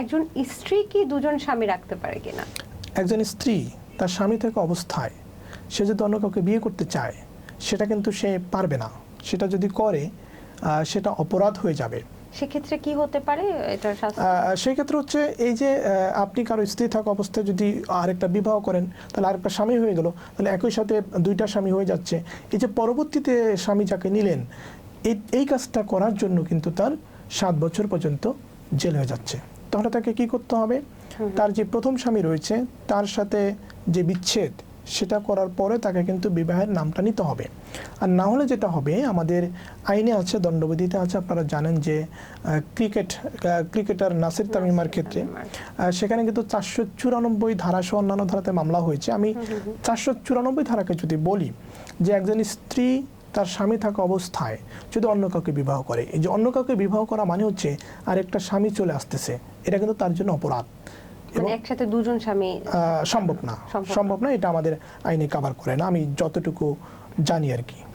একজন স্ত্রী কি দুজন স্বামী রাখতে পারে কিনা? একজন স্ত্রী তার স্বামী থাকা অবস্থায় সে যদি অন্য কাউকে বিয়ে করতে চায় সেটা কিন্তু সে পারবে না। সেটা যদি করে সেটা অপরাধ হয়ে যাবে। সেক্ষেত্রে কি হতে পারে এটা শাস্তি? সেই ক্ষেত্রে হচ্ছে এই যে আপনি কারো স্ত্রী থাকা অবস্থায় যদি আরেকটা বিবাহ করেন তাহলে আরেকটা স্বামী হয়ে গেল, তাহলে একই সাথে দুইটা স্বামী হয়ে যাচ্ছে। এই যে পরবর্তীতে স্বামী যাকে নিলেন এই কাজটা করার জন্য কিন্তু তার 7 বছর পর্যন্ত জেল হয়ে যাচ্ছে। তাহলে তাকে কি করতে হবে? তার যে প্রথম স্বামী রয়েছে তার সাথে যে বিচ্ছেদ সেটা করার পরে তাকে কিন্তু বিবাহের নামটা নিতে হবে। আর না হলে যেটা হবে, আমাদের আইনে আছে, দণ্ডবিধিতে আছে, আপনারা জানেন যে ক্রিকেটার নাসির তামিমার ক্ষেত্রে সেখানে কিন্তু 494 ধারা সহ অন্যান্য ধারাতে মামলা হয়েছে। আমি 494 ধারাকে যদি বলি যে একজন স্ত্রী তার স্বামী থাকা অবস্থায় যদি অন্য কাউকে বিবাহ করে, এই যে অন্য কাউকে বিবাহ করা মানে হচ্ছে আরেকটা স্বামী চলে আসতেছে, এটা কিন্তু তার জন্য অপরাধ। মানে একসাথে দুজন স্বামী সম্ভব না, এটা আমাদের আইনে কভার করে না, আমি যতটুকু জানি আর কি।